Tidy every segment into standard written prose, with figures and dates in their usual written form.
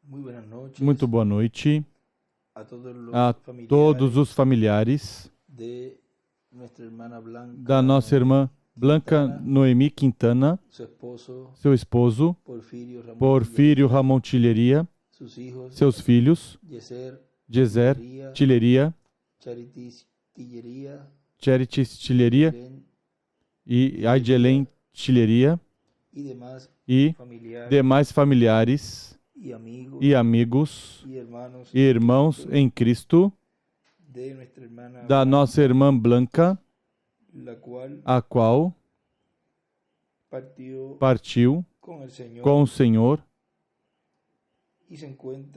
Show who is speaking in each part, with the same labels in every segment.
Speaker 1: Muito boa noite
Speaker 2: a
Speaker 1: a todos os familiares
Speaker 2: de nuestra hermana Blanca,
Speaker 1: da nossa irmã Blanca Noemi Quintana,
Speaker 2: su esposo
Speaker 1: seu esposo Porfírio Ramon Tilheria,
Speaker 2: sus hijos
Speaker 1: seus filhos
Speaker 2: Yeser,
Speaker 1: Geser Tilheria,
Speaker 2: Charitis Tillería,
Speaker 1: Charitis Tilheria
Speaker 2: Belén
Speaker 1: e Aidelen Tilheria
Speaker 2: y demás
Speaker 1: e
Speaker 2: familiares
Speaker 1: demais familiares
Speaker 2: y amigos
Speaker 1: e amigos
Speaker 2: y hermanos
Speaker 1: e irmãos em Cristo
Speaker 2: de nuestra hermana
Speaker 1: da nossa irmã Blanca,
Speaker 2: la cual
Speaker 1: a qual partiu com o Senhor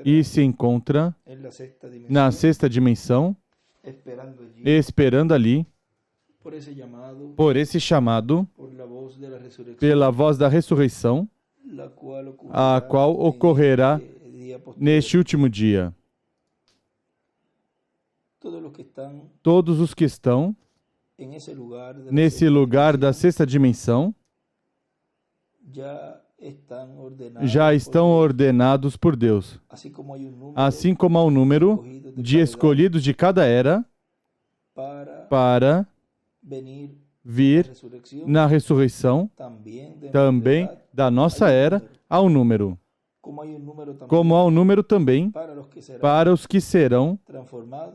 Speaker 1: e se encontra
Speaker 2: en la sexta dimensión,
Speaker 1: na sexta dimensão,
Speaker 2: esperando allí
Speaker 1: esperando ali
Speaker 2: por ese llamado,
Speaker 1: por esse chamado,
Speaker 2: por la voz de la resurrección,
Speaker 1: pela voz da ressurreição,
Speaker 2: la cual
Speaker 1: a qual ocorrerá
Speaker 2: en este día posterior.
Speaker 1: neste último dia.
Speaker 2: Todos los que están
Speaker 1: Todos os que estão
Speaker 2: en ese lugar de la
Speaker 1: nesse
Speaker 2: sexta
Speaker 1: lugar da
Speaker 2: dimensión
Speaker 1: sexta dimensão já estão ordenados por Deus.
Speaker 2: así como hay un número
Speaker 1: Assim como há um número de escolhidos de cada era para
Speaker 2: venir
Speaker 1: vir
Speaker 2: resurrección,
Speaker 1: na ressurreição, também da nossa era, há um número.
Speaker 2: como hay un número también
Speaker 1: Como há um número também
Speaker 2: para los que serán
Speaker 1: para os que serão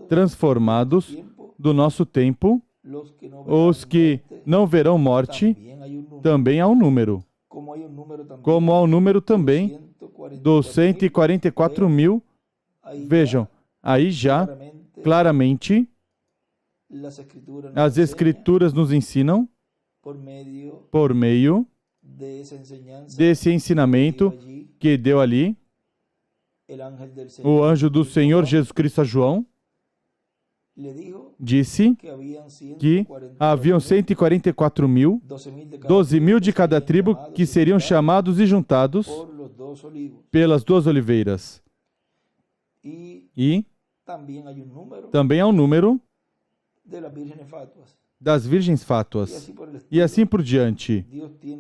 Speaker 1: transformados
Speaker 2: tiempo,
Speaker 1: do nosso tempo,
Speaker 2: los que no
Speaker 1: os
Speaker 2: verán
Speaker 1: que
Speaker 2: muerte,
Speaker 1: não verão morte,
Speaker 2: también hay un número,
Speaker 1: também há um número.
Speaker 2: como hay un número también
Speaker 1: Como há um número também dos 144 mil,
Speaker 2: ahí
Speaker 1: vejam, aí já
Speaker 2: claramente
Speaker 1: claramente
Speaker 2: las escrituras nos
Speaker 1: as
Speaker 2: enseñan
Speaker 1: Escrituras nos ensinam,
Speaker 2: por medio
Speaker 1: por meio
Speaker 2: de esa enseñanza
Speaker 1: desse ensinamento
Speaker 2: que dio allí
Speaker 1: que deu ali
Speaker 2: el ángel del
Speaker 1: o
Speaker 2: Señor,
Speaker 1: anjo do Senhor Jesus Cristo a João,
Speaker 2: le dijo
Speaker 1: disse
Speaker 2: que habían
Speaker 1: que haviam 144 mil, 12 mil de cada tribo que seriam chamados e juntados
Speaker 2: por los dos olivos,
Speaker 1: pelas duas oliveiras.
Speaker 2: y
Speaker 1: E
Speaker 2: también hay un número
Speaker 1: também há um número
Speaker 2: de las vírgenes fatuas,
Speaker 1: das virgens
Speaker 2: y
Speaker 1: fátuas.
Speaker 2: así por el estilo.
Speaker 1: E assim por diante.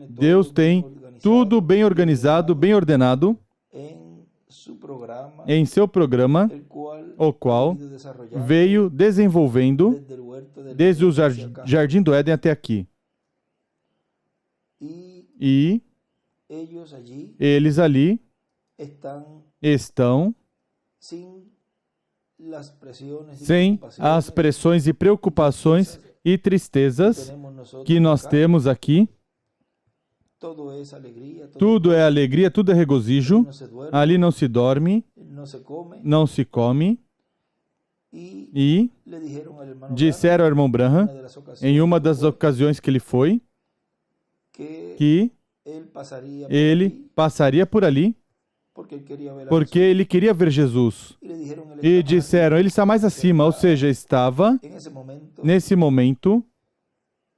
Speaker 2: Deus tem
Speaker 1: Tudo bem organizado, bem ordenado
Speaker 2: em su programa,
Speaker 1: em seu programa,
Speaker 2: el cual
Speaker 1: o qual
Speaker 2: ha ido desarrollando
Speaker 1: veio desenvolvendo
Speaker 2: desde el huerto del
Speaker 1: desde o
Speaker 2: Edén hacia acá.
Speaker 1: Jardim do Éden até aqui.
Speaker 2: Y
Speaker 1: E
Speaker 2: ellos allí
Speaker 1: eles ali
Speaker 2: están
Speaker 1: estão
Speaker 2: sin las presiones y
Speaker 1: sem
Speaker 2: preocupaciones
Speaker 1: as pressões e preocupações e
Speaker 2: que
Speaker 1: tristezas
Speaker 2: tenemos nosotros
Speaker 1: que nós
Speaker 2: acá.
Speaker 1: temos aqui.
Speaker 2: Todo es alegría,
Speaker 1: Tudo é alegria, tudo é regozijo.
Speaker 2: no se duerme,
Speaker 1: Ali não se dorme,
Speaker 2: no se come.
Speaker 1: não se come.
Speaker 2: Y
Speaker 1: E
Speaker 2: le dijeron al hermano
Speaker 1: disseram ao irmão
Speaker 2: Branham,
Speaker 1: Branham,
Speaker 2: una de las ocasiones
Speaker 1: em uma
Speaker 2: que
Speaker 1: das
Speaker 2: fue,
Speaker 1: ocasiões que ele foi, que
Speaker 2: él pasaría por
Speaker 1: ele
Speaker 2: allí
Speaker 1: passaria por ali,
Speaker 2: porque él quería ver a
Speaker 1: porque
Speaker 2: Jesús.
Speaker 1: ele queria ver Jesus.
Speaker 2: Y le dijeron, él
Speaker 1: E
Speaker 2: está más
Speaker 1: disseram, ele está mais acima, ou seja, estava
Speaker 2: en ese momento
Speaker 1: nesse momento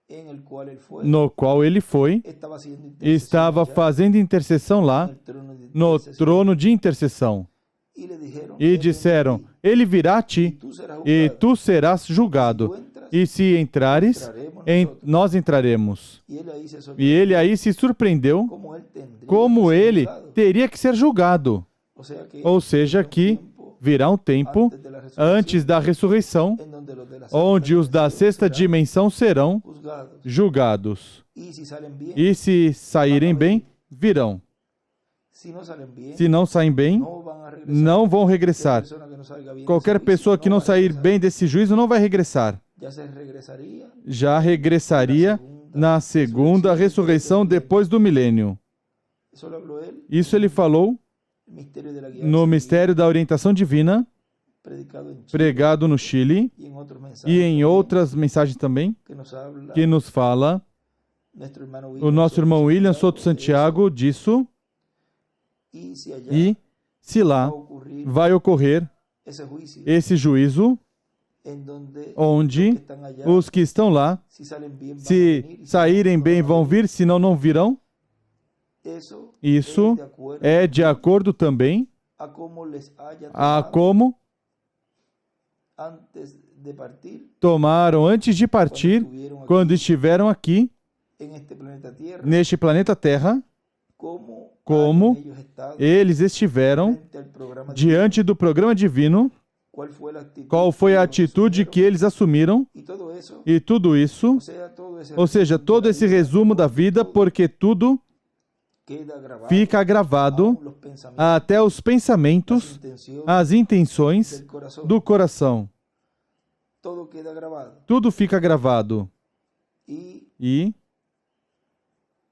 Speaker 2: en el cual él fue,
Speaker 1: no qual ele foi,
Speaker 2: estaba haciendo intercesión
Speaker 1: estava
Speaker 2: allá
Speaker 1: fazendo intercessão
Speaker 2: en
Speaker 1: lá
Speaker 2: el trono de
Speaker 1: no
Speaker 2: intercesión.
Speaker 1: trono de intercessão.
Speaker 2: Y le dijeron,
Speaker 1: E
Speaker 2: él
Speaker 1: disseram,
Speaker 2: vendrá
Speaker 1: ele virá a
Speaker 2: y
Speaker 1: ti
Speaker 2: tú serás
Speaker 1: e
Speaker 2: juzgado.
Speaker 1: tu serás
Speaker 2: Si tú
Speaker 1: julgado.
Speaker 2: entras,
Speaker 1: E se entrares, nós entraremos.
Speaker 2: y él ahí se
Speaker 1: E
Speaker 2: sorprendió
Speaker 1: ele aí se surpreendeu
Speaker 2: como él tendría
Speaker 1: como
Speaker 2: que ser
Speaker 1: ele
Speaker 2: juzgado.
Speaker 1: teria que ser julgado. Ou seja, que virá um tempo antes da ressurreição,
Speaker 2: en donde los de la
Speaker 1: onde os da sexta dimensão serão
Speaker 2: juzgados.
Speaker 1: julgados.
Speaker 2: Y si salen bien,
Speaker 1: E se saírem bem, virão.
Speaker 2: si no salen bien,
Speaker 1: Se não saem bem,
Speaker 2: no van a regresar.
Speaker 1: não vão
Speaker 2: Qualquer
Speaker 1: regressar.
Speaker 2: persona que no salga bien
Speaker 1: Qualquer
Speaker 2: desse
Speaker 1: pessoa
Speaker 2: juicio
Speaker 1: que
Speaker 2: no
Speaker 1: não
Speaker 2: va a
Speaker 1: sair
Speaker 2: regresar.
Speaker 1: bem desse juízo não vai regressar.
Speaker 2: Ya se regresaría
Speaker 1: Já regressaria na segunda ressurreição depois do milênio.
Speaker 2: Eso lo habló él,
Speaker 1: Isso ele falou
Speaker 2: el misterio de la guía
Speaker 1: no mistério da orientação divina,
Speaker 2: predicado en Chile
Speaker 1: pregado no Chile,
Speaker 2: y en otros mensajes
Speaker 1: e em
Speaker 2: también,
Speaker 1: outras mensagens também,
Speaker 2: que nos habla
Speaker 1: que nos fala
Speaker 2: nuestro hermano
Speaker 1: o nosso irmão William Soto Santiago disso,
Speaker 2: y si allá
Speaker 1: e se
Speaker 2: va a
Speaker 1: lá
Speaker 2: ocurrir
Speaker 1: vai ocorrer
Speaker 2: ese juicio
Speaker 1: esse juízo,
Speaker 2: en donde
Speaker 1: onde
Speaker 2: los que están allá,
Speaker 1: os que estão lá,
Speaker 2: si salen bien, van a
Speaker 1: se
Speaker 2: venir, y si
Speaker 1: saírem
Speaker 2: no,
Speaker 1: bem,
Speaker 2: no van a
Speaker 1: vão
Speaker 2: venir.
Speaker 1: vir, senão não virão.
Speaker 2: Eso
Speaker 1: Isso
Speaker 2: es de acuerdo
Speaker 1: é de acordo também
Speaker 2: a cómo les haya
Speaker 1: a
Speaker 2: tomado
Speaker 1: como
Speaker 2: antes de partir,
Speaker 1: tomaram antes de partir,
Speaker 2: estuvieron aquí
Speaker 1: quando estiveram aqui,
Speaker 2: en este planeta Tierra,
Speaker 1: neste planeta Terra,
Speaker 2: como
Speaker 1: como
Speaker 2: ellos estado
Speaker 1: eles estiveram
Speaker 2: frente al programa
Speaker 1: diante do programa divino,
Speaker 2: cuál fue la actitud
Speaker 1: qual foi a
Speaker 2: que ellos
Speaker 1: atitude
Speaker 2: asumieron,
Speaker 1: que eles assumiram,
Speaker 2: y todo eso,
Speaker 1: e tudo isso,
Speaker 2: todo ese
Speaker 1: todo esse resumo da vida, porque tudo
Speaker 2: queda grabado,
Speaker 1: fica gravado
Speaker 2: aún los pensamientos,
Speaker 1: até os pensamentos, as intenções
Speaker 2: del corazón,
Speaker 1: do coração.
Speaker 2: todo queda grabado.
Speaker 1: Tudo fica gravado.
Speaker 2: Y
Speaker 1: E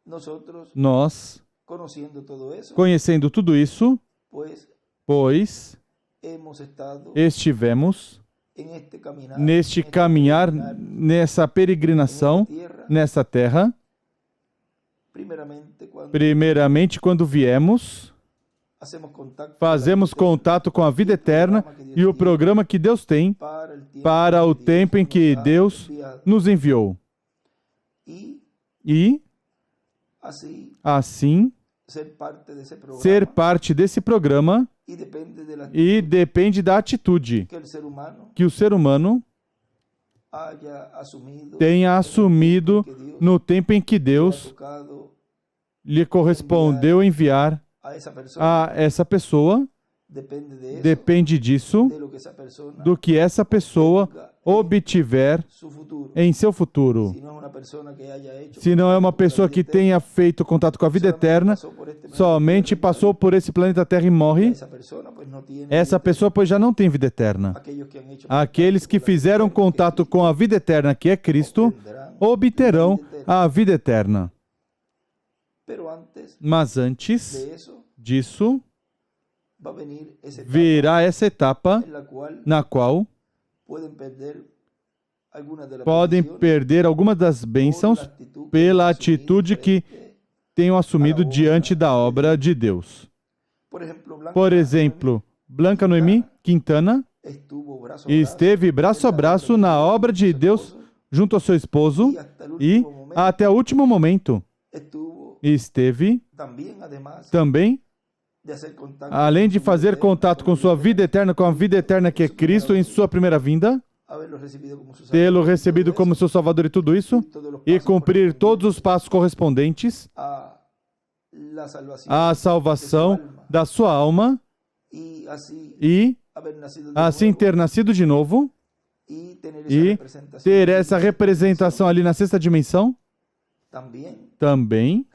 Speaker 2: nosotros,
Speaker 1: nós,
Speaker 2: conociendo todo eso,
Speaker 1: conhecendo tudo isso,
Speaker 2: pues
Speaker 1: pois
Speaker 2: hemos estado
Speaker 1: estivemos
Speaker 2: en este caminar,
Speaker 1: neste
Speaker 2: en este
Speaker 1: caminhar,
Speaker 2: peregrinar,
Speaker 1: nessa peregrinação,
Speaker 2: tierra,
Speaker 1: nessa terra, primeiramente quando viemos, fazemos contato com a vida eterna e o programa que Deus tem para o tempo em que Deus nos enviou. E, assim, ser parte desse programa e depende da atitude que o ser humano tenha assumido no tempo em que Deus lhe correspondeu enviar a essa pessoa. Depende disso, do que essa pessoa obtiver em seu futuro. Se não é uma pessoa que tenha feito contato com a vida eterna, somente passou por esse planeta Terra e morre, essa pessoa pois já não tem vida eterna. Aqueles que fizeram contato com a vida eterna, que é Cristo, obterão a vida eterna. Mas antes disso, virá essa etapa na qual podem perder algumas das bênçãos pela atitude que tenham assumido diante da obra de Deus. Por exemplo, Blanca Noemi Quintana esteve braço a braço na obra de Deus junto ao seu esposo e, até o último momento, esteve também, além de fazer contato com sua vida eterna, com a vida eterna que é Cristo em sua primeira vinda, tê-lo recebido como seu Salvador e tudo isso, e cumprir todos os passos correspondentes à salvação da sua alma, e assim ter nascido de novo, e ter essa representação ali na sexta dimensão, também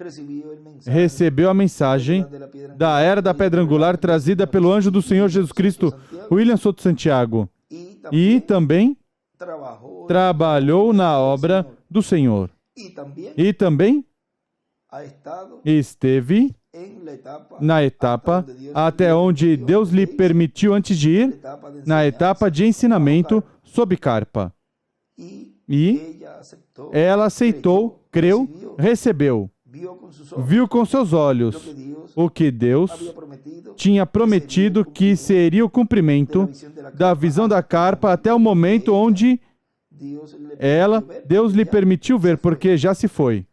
Speaker 1: recebeu a mensagem da Era da Pedra Angular trazida pelo anjo do Senhor Jesus Cristo, William Souto Santiago, e também trabalhou na obra do Senhor. E também esteve na etapa até onde Deus lhe permitiu antes de ir, na etapa de ensinamento sob carpa. E ela aceitou, creu, recebeu, viu com seus olhos o que Deus tinha prometido que seria o cumprimento da visão da carpa até o momento onde Deus lhe permitiu ver, porque já se foi.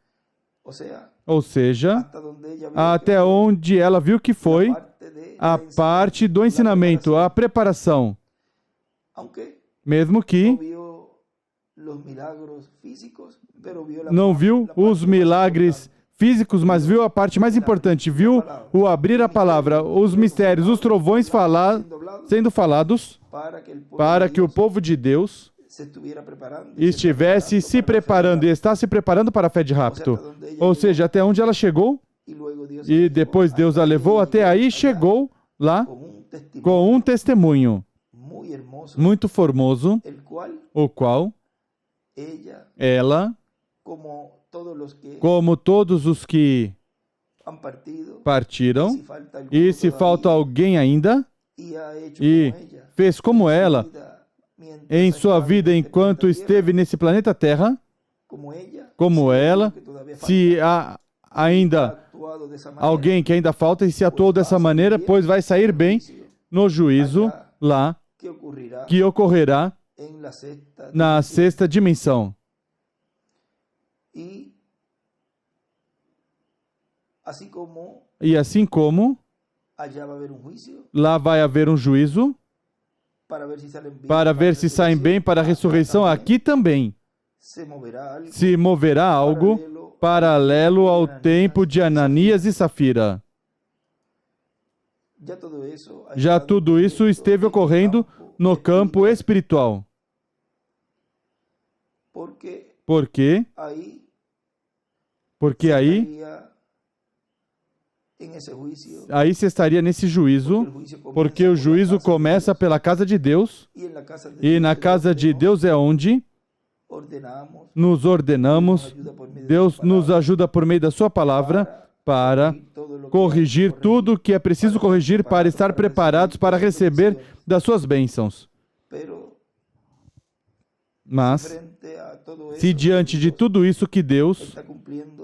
Speaker 1: Ou seja, até onde ela viu que foi a parte do ensinamento, a preparação. Mesmo que não viu os milagres físicos, mas viu a parte mais importante, viu o abrir a palavra, os mistérios, os trovões sendo falados, para que o povo de Deus estivesse se preparando e está se preparando para a fé de rapto. Ou seja, até onde ela chegou, e depois Deus a levou até aí, chegou lá com um testemunho muito formoso, o qual ela, como todos os que partiram, e se falta alguém ainda, e fez como ela em sua vida enquanto esteve nesse planeta Terra, como ela, se há ainda alguém que ainda falta e se atuou dessa maneira, pois vai sair bem no juízo lá, que ocorrerá na sexta dimensão. E assim como lá vai haver um juízo para ver se saem bem para a ressurreição, aqui também se moverá algo paralelo ao tempo de Ananias e Safira. Já tudo isso esteve ocorrendo no campo espiritual. Por quê? Porque aí se estaria nesse juízo, porque o juízo começa pela casa de Deus, e na casa de Deus é onde nos ordenamos, Deus nos ajuda por meio da sua palavra para corrigir tudo o que é preciso corrigir para estar preparados para receber das suas bênçãos. Mas, se diante de tudo isso que Deus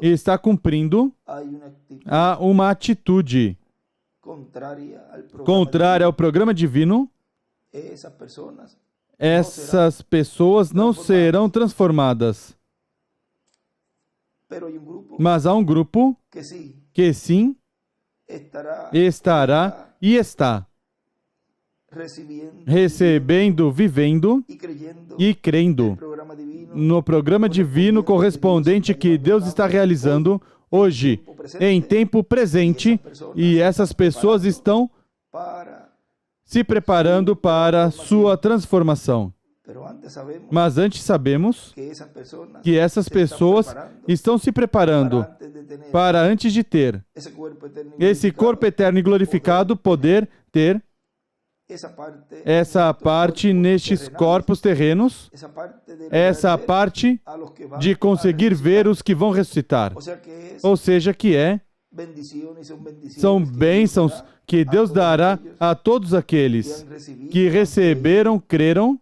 Speaker 1: está cumprindo, há uma atitude contrária ao programa divino, essas pessoas não serão transformadas. Mas há um grupo que sim estará e está recebendo, vivendo e crendo no programa divino correspondente que Deus está realizando hoje, em tempo presente, e essas pessoas estão se preparando para sua transformação. Mas antes sabemos que essas pessoas estão se preparando para, antes de ter esse corpo eterno e glorificado, poder ter essa parte nestes corpos terrenos, essa parte de conseguir ver os que vão ressuscitar. Ou seja, que são bênçãos que Deus dará a todos aqueles que receberam, creram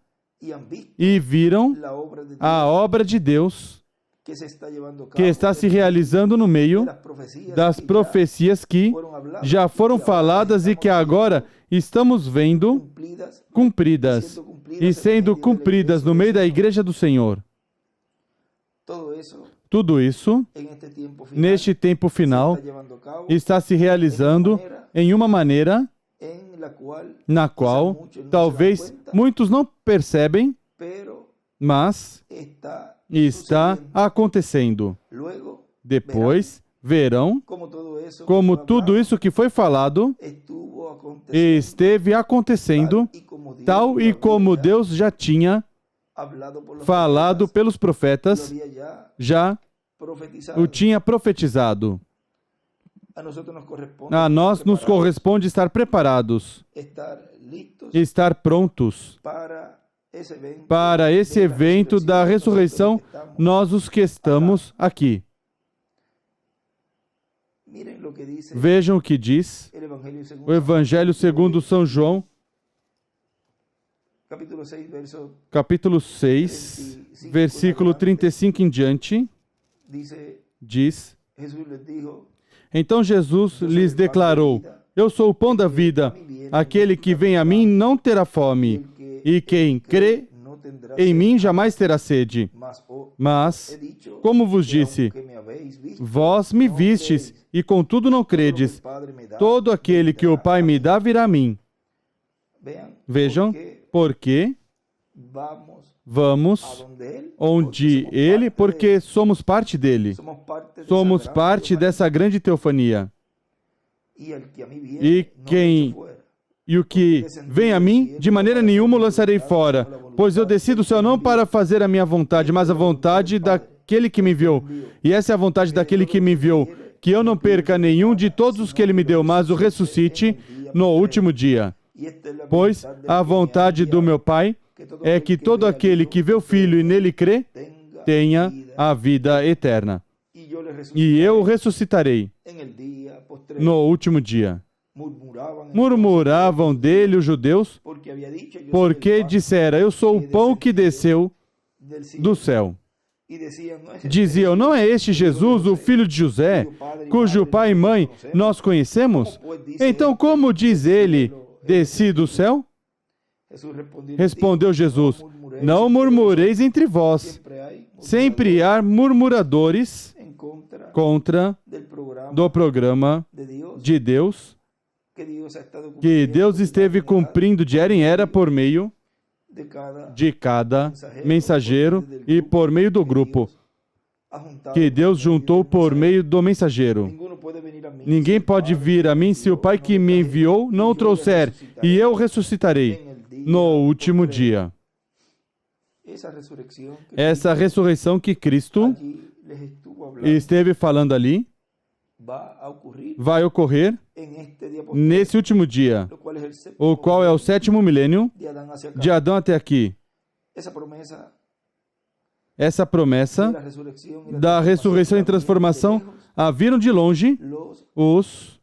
Speaker 1: e viram a obra de Deus que está se realizando no meio das profecias que já foram faladas e que agora estamos vendo cumpridas e sendo cumpridas no meio da igreja do Senhor. Tudo isso, neste tempo final, está se realizando em uma maneira na qual talvez muitos não percebem, mas está acontecendo. Depois verão como tudo isso que foi falado esteve acontecendo, tal e como Deus já tinha falado pelos profetas, já o tinha profetizado. A nós nos corresponde estar preparados, estar prontos para esse evento da ressurreição, nós os que estamos aqui. Vejam o que diz o Evangelho segundo São João, capítulo 6, versículo 35 em diante, diz: Então Jesus lhes declarou: Eu sou o pão da vida, aquele que vem a mim não terá fome, e quem crê em mim jamais terá sede. Mas, como vos disse, vós me vistes, e contudo não credes. Todo aquele que o Pai me dá virá a mim. Vejam, porque vamos onde Ele, porque somos parte dele. Somos parte dessa grande teofania. E o que vem a mim, de maneira nenhuma o lançarei fora, pois eu desci do céu não para fazer a minha vontade, mas a vontade daquele que me enviou. E essa é a vontade daquele que me enviou, que eu não perca nenhum de todos os que ele me deu, mas o ressuscite no último dia. Pois a vontade do meu Pai é que todo aquele que vê o Filho e nele crê, tenha a vida eterna. E eu o ressuscitarei no último dia. Murmuravam dele os judeus, porque dissera: Eu sou o pão que desceu do céu. Diziam: Não é este Jesus, o filho de José, cujo pai e mãe nós conhecemos? Então como diz ele: Desci do céu? Respondeu Jesus: Não murmureis entre vós. Sempre há murmuradores contra do programa de Deus, que Deus esteve cumprindo de era em era por meio de cada mensageiro e por meio do grupo. que Deus juntou por meio do mensageiro.
Speaker 2: Ninguno puede venir a mí
Speaker 1: Ninguém
Speaker 2: si el
Speaker 1: pode
Speaker 2: Padre
Speaker 1: vir a mim se o Pai
Speaker 2: no
Speaker 1: que me
Speaker 2: me
Speaker 1: enviou não o trouxer, e eu ressuscitarei no último dia.
Speaker 2: Esa resurrección que
Speaker 1: Essa ressurreição que Cristo
Speaker 2: allí les estuvo hablando
Speaker 1: esteve falando ali
Speaker 2: va a ocurrir
Speaker 1: vai ocorrer
Speaker 2: en este día
Speaker 1: nesse último dia,
Speaker 2: lo cual es el séptimo
Speaker 1: o qual é o sétimo milênio
Speaker 2: de Adán hacia acá.
Speaker 1: de Adão até aqui.
Speaker 2: Esa promesa
Speaker 1: Essa promessa
Speaker 2: de la resurrección y la
Speaker 1: da ressurreição e transformação a viram de longe
Speaker 2: los
Speaker 1: os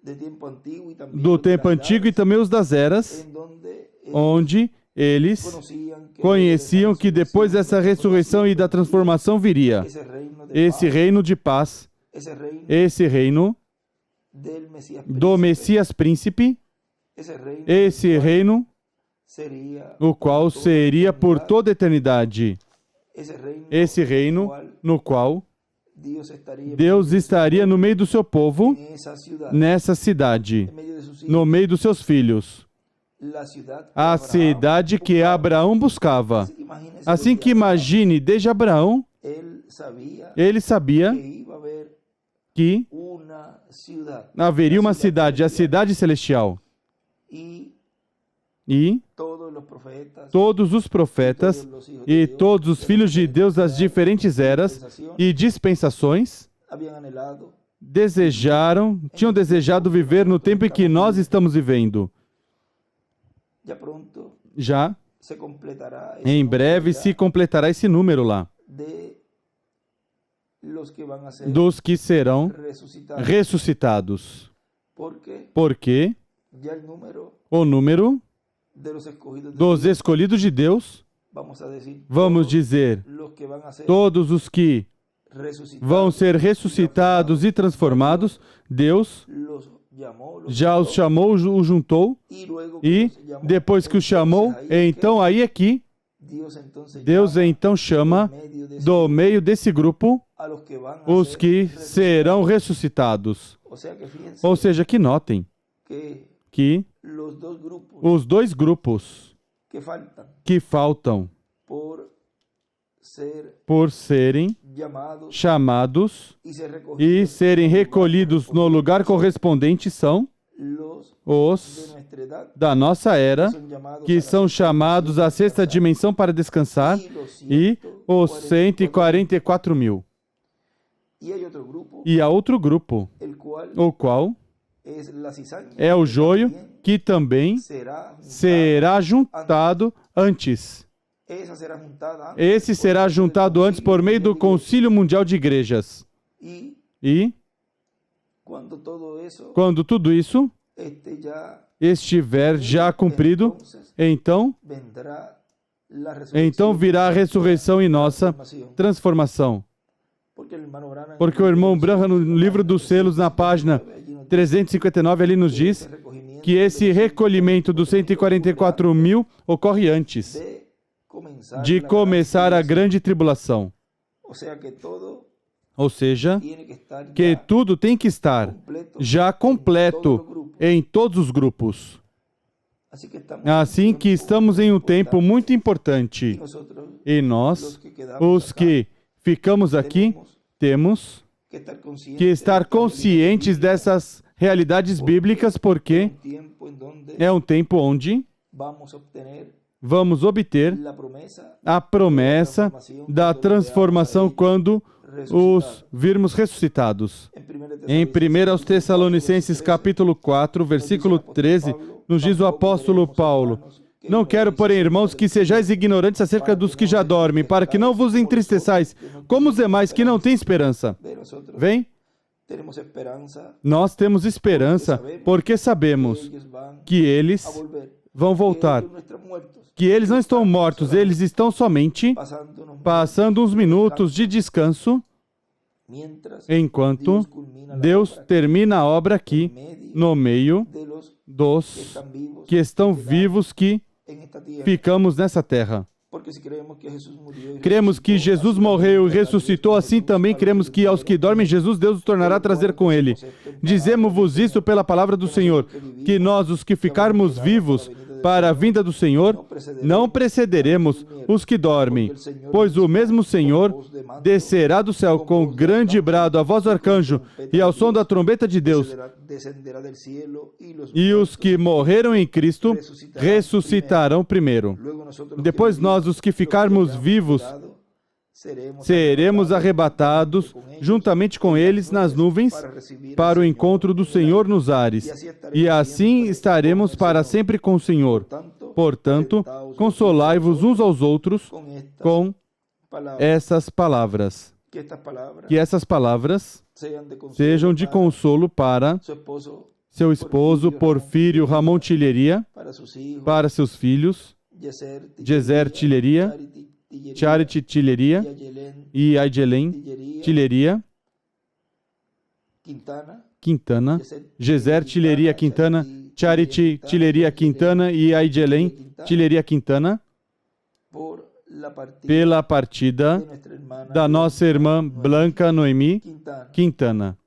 Speaker 2: de tiempo antiguo y también
Speaker 1: do
Speaker 2: los de
Speaker 1: tempo
Speaker 2: las
Speaker 1: antigo e
Speaker 2: edades,
Speaker 1: também os das eras,
Speaker 2: en donde
Speaker 1: onde eles
Speaker 2: conocían
Speaker 1: conheciam que depois dessa ressurreição e da transformação viria
Speaker 2: esse reino de
Speaker 1: esse
Speaker 2: paz,
Speaker 1: reino de paz,
Speaker 2: esse reino
Speaker 1: esse reino
Speaker 2: del Mesías
Speaker 1: do
Speaker 2: príncipe,
Speaker 1: Messias príncipe,
Speaker 2: esse reino
Speaker 1: esse reino
Speaker 2: seria
Speaker 1: o qual
Speaker 2: toda
Speaker 1: seria por
Speaker 2: eternidade,
Speaker 1: toda a eternidade, esse reino
Speaker 2: qual
Speaker 1: no qual
Speaker 2: Deus
Speaker 1: Deus estaria no meio do seu povo,
Speaker 2: nessa cidade,
Speaker 1: nessa cidade,
Speaker 2: en medio de sus
Speaker 1: no
Speaker 2: hijos,
Speaker 1: meio dos seus filhos,
Speaker 2: la ciudad que
Speaker 1: a
Speaker 2: Abraham
Speaker 1: cidade que
Speaker 2: buscaba.
Speaker 1: Abraão buscava.
Speaker 2: Así que imagínense
Speaker 1: Assim
Speaker 2: lo
Speaker 1: que imagine, desde Abraão,
Speaker 2: él sabía
Speaker 1: ele sabia
Speaker 2: que iba a haber
Speaker 1: que
Speaker 2: una ciudad,
Speaker 1: haveria uma
Speaker 2: la ciudad
Speaker 1: cidade, a
Speaker 2: celestial.
Speaker 1: cidade celestial. E
Speaker 2: Todos los profetas
Speaker 1: todos os profetas e todos os filhos de Deus das diferentes eras e dispensações
Speaker 2: habían anhelado
Speaker 1: tinham desejado viver no tempo em que nós estamos vivendo.
Speaker 2: ya pronto
Speaker 1: Já
Speaker 2: se completará ese
Speaker 1: em
Speaker 2: número
Speaker 1: breve
Speaker 2: ya
Speaker 1: se completará esse número lá,
Speaker 2: de los que van a ser
Speaker 1: dos que serão
Speaker 2: resucitados,
Speaker 1: ressuscitados.
Speaker 2: porque
Speaker 1: Porque
Speaker 2: ya el número
Speaker 1: o número
Speaker 2: de los escogidos de
Speaker 1: dos
Speaker 2: Dios,
Speaker 1: escolhidos de Deus,
Speaker 2: vamos a decir,
Speaker 1: vamos
Speaker 2: todos
Speaker 1: dizer,
Speaker 2: los que van a ser
Speaker 1: todos os que
Speaker 2: resucitados,
Speaker 1: vão ser ressuscitados e transformados, Deus
Speaker 2: los llamó, los
Speaker 1: já os chamou, os juntou,
Speaker 2: y luego que
Speaker 1: e
Speaker 2: los llamó,
Speaker 1: depois que os chamou,
Speaker 2: entonces ahí es que
Speaker 1: então aí é que Deus então chama do meio desse grupo
Speaker 2: a los que van a
Speaker 1: os
Speaker 2: ser
Speaker 1: que
Speaker 2: resucitados.
Speaker 1: serão ressuscitados.
Speaker 2: O sea que fíjense
Speaker 1: Ou seja, que notem que
Speaker 2: los dos grupos
Speaker 1: os dois grupos
Speaker 2: que faltan
Speaker 1: que faltam por serem
Speaker 2: llamados
Speaker 1: chamados
Speaker 2: y ser
Speaker 1: e
Speaker 2: recogidos
Speaker 1: serem recolhidos no lugar correspondente são
Speaker 2: los
Speaker 1: os
Speaker 2: de nuestra edad,
Speaker 1: da nossa era,
Speaker 2: son llamados
Speaker 1: que
Speaker 2: a la
Speaker 1: são chamados à sexta dimensão para descansar, e os 144 mil.
Speaker 2: y hay otro grupo,
Speaker 1: E há outro grupo,
Speaker 2: el cual
Speaker 1: o qual
Speaker 2: es la cizaña,
Speaker 1: é o joio, que também
Speaker 2: será
Speaker 1: será juntado antes.
Speaker 2: esa será juntada
Speaker 1: Esse será juntado antes por meio do Concílio Mundial de Igrejas.
Speaker 2: y
Speaker 1: E,
Speaker 2: cuando todo eso
Speaker 1: quando tudo isso
Speaker 2: ya
Speaker 1: estiver já cumprido,
Speaker 2: entonces
Speaker 1: então
Speaker 2: vendrá la resurrección,
Speaker 1: então virá a ressurreição e nossa transformação. Porque o irmão Branham, no livro dos selos, na página 359, ali nos diz que esse recolhimento dos 144 mil ocorre antes de começar a grande tribulação. Ou seja, que tudo tem que estar já completo em todos os grupos. Assim que estamos em um tempo muito importante. E nós, os que ficamos aqui, temos que estar conscientes dessas realidades bíblicas, porque é um tempo onde vamos obter a promessa da transformação quando os virmos ressuscitados. Em 1 Tessalonicenses capítulo 4, versículo 13, nos diz o apóstolo Paulo: não quero, porém, irmãos, que sejais ignorantes acerca dos que já dormem, para que não vos entristeçais, como os demais que não têm esperança. Vem? Nós temos esperança, porque sabemos que eles vão voltar. Que eles não estão mortos, eles estão somente passando uns minutos de descanso, enquanto Deus termina a obra aqui, no meio dos que estão vivos, que ficamos nessa terra. Cremos que Jesus morreu e ressuscitou, assim também cremos que aos que dormem Jesus, Deus os tornará a trazer com Ele. Dizemos-vos isso pela palavra do Senhor, que nós, os que ficarmos vivos, para a vinda do Senhor, não precederemos os que dormem, pois o mesmo Senhor descerá do céu com grande brado, a voz do arcanjo e ao som da trombeta de Deus, e os que morreram em Cristo ressuscitarão primeiro. Depois nós, os que ficarmos vivos, seremos arrebatados juntamente com eles nas nuvens para o encontro do Senhor nos ares. E assim estaremos para sempre com o Senhor. Portanto, consolai-vos uns aos outros com essas palavras. Que essas palavras sejam de consolo para seu esposo Porfírio Ramon Tilleria, para seus filhos, Geser Tilleria, Charity Tilleria e Aidelen Tilleria, Quintana, Geser Tilleria Quintana, Charity Tilleria Quintana e Aidelen Tilleria Quintana, pela partida da nossa irmã Blanca Noemi Quintana.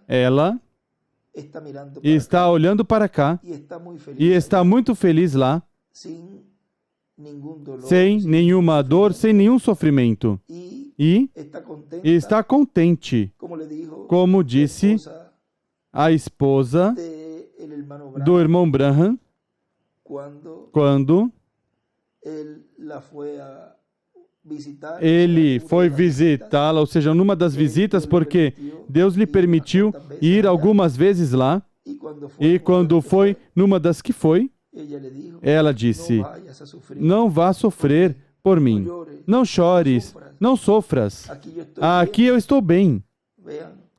Speaker 1: Ela está olhando para cá e está muito feliz lá, sem nenhuma dor, sem nenhum sofrimento. E está contente, como disse a esposa do irmão Branham, quando ele foi visitá-la, ou seja, numa das visitas, porque Deus lhe permitiu ir algumas vezes lá, e quando foi numa das que foi, ela disse: não vá sofrer por mim, não chores, não sofras, aqui eu estou bem.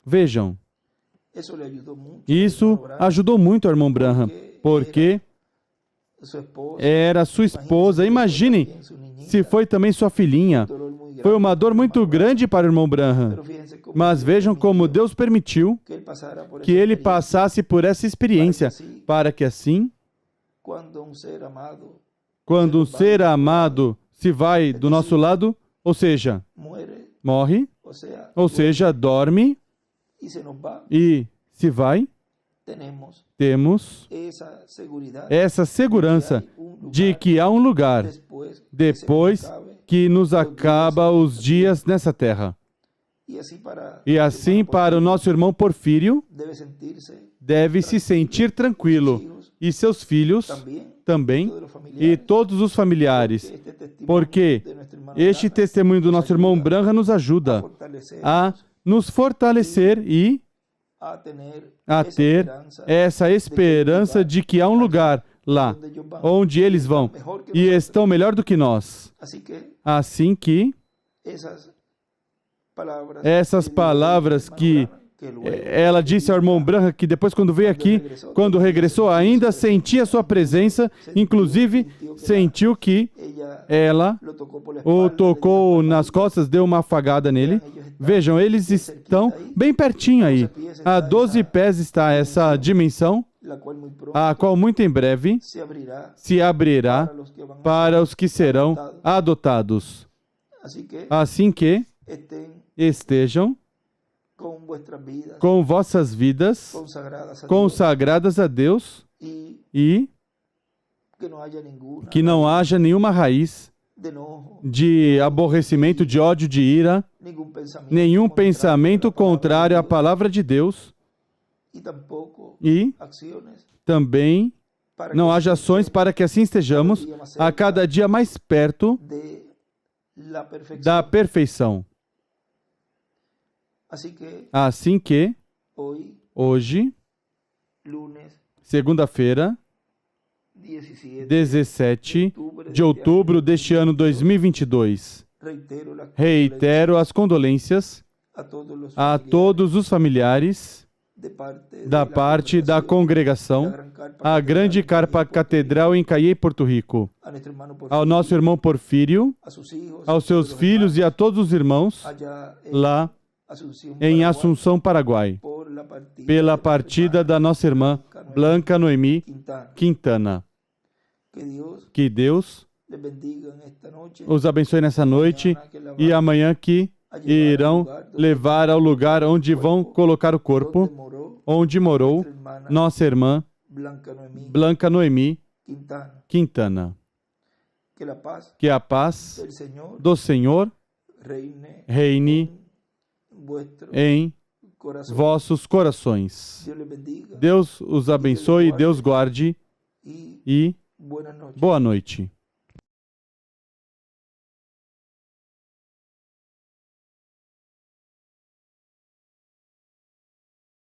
Speaker 1: Vejam, isso ajudou muito o irmão Branham, porque era sua esposa. Imaginem se foi também sua filhinha. Foi uma dor muito grande para o irmão Branham. Mas vejam como Deus permitiu que ele passasse por essa experiência, para que assim, quando um ser amado se vai do nosso lado, ou seja, morre, ou seja, dorme e se vai, temos essa segurança de que há um lugar depois que nos acaba os dias nessa terra. E assim, para o nosso irmão Porfírio, deve se sentir tranquilo, e seus filhos também, e todos os familiares, porque este testemunho do nosso irmão Branham nos ajuda a nos fortalecer e a ter essa esperança de que há um lugar lá, onde eles vão, e estão melhor do que nós. Assim que essas palavras que ela disse ao irmão Branham, que depois, quando veio aqui, quando regressou, ainda sentia sua presença, inclusive sentiu que ela o tocou nas costas, deu uma afagada nele. Vejam, eles estão bem pertinho aí. A 12 pés está essa dimensão, a qual muito em breve se abrirá para os que serão adotados. Assim que estejam com vossas vidas consagradas a Deus e que não haja nenhuma raiz de aborrecimento, de ódio, de ira, nenhum pensamento contrário à palavra de Deus e também não haja ações para que assim estejamos a cada dia mais perto da perfeição. Assim que, hoje, segunda-feira, 17 de outubro deste ano 2022, reitero as condolências a todos os familiares da parte da congregação, a Grande Carpa Catedral em Cayey, Porto Rico, ao nosso irmão Porfírio, aos seus filhos e a todos os irmãos lá em Assunção, Paraguai, pela partida da nossa irmã Blanca Noemi Quintana. Que Deus os abençoe nessa noite e amanhã que irão levar ao lugar onde vão colocar o corpo, onde morou nossa irmã Blanca Noemi
Speaker 2: Quintana.
Speaker 1: Que a paz
Speaker 2: del Señor
Speaker 1: do Senhor reine em
Speaker 2: corazón.
Speaker 1: vossos corações.
Speaker 2: Dios les bendiga
Speaker 1: Deus os abençoe, Deus guarde
Speaker 2: y
Speaker 1: e
Speaker 2: buenas noches.
Speaker 1: boa noite.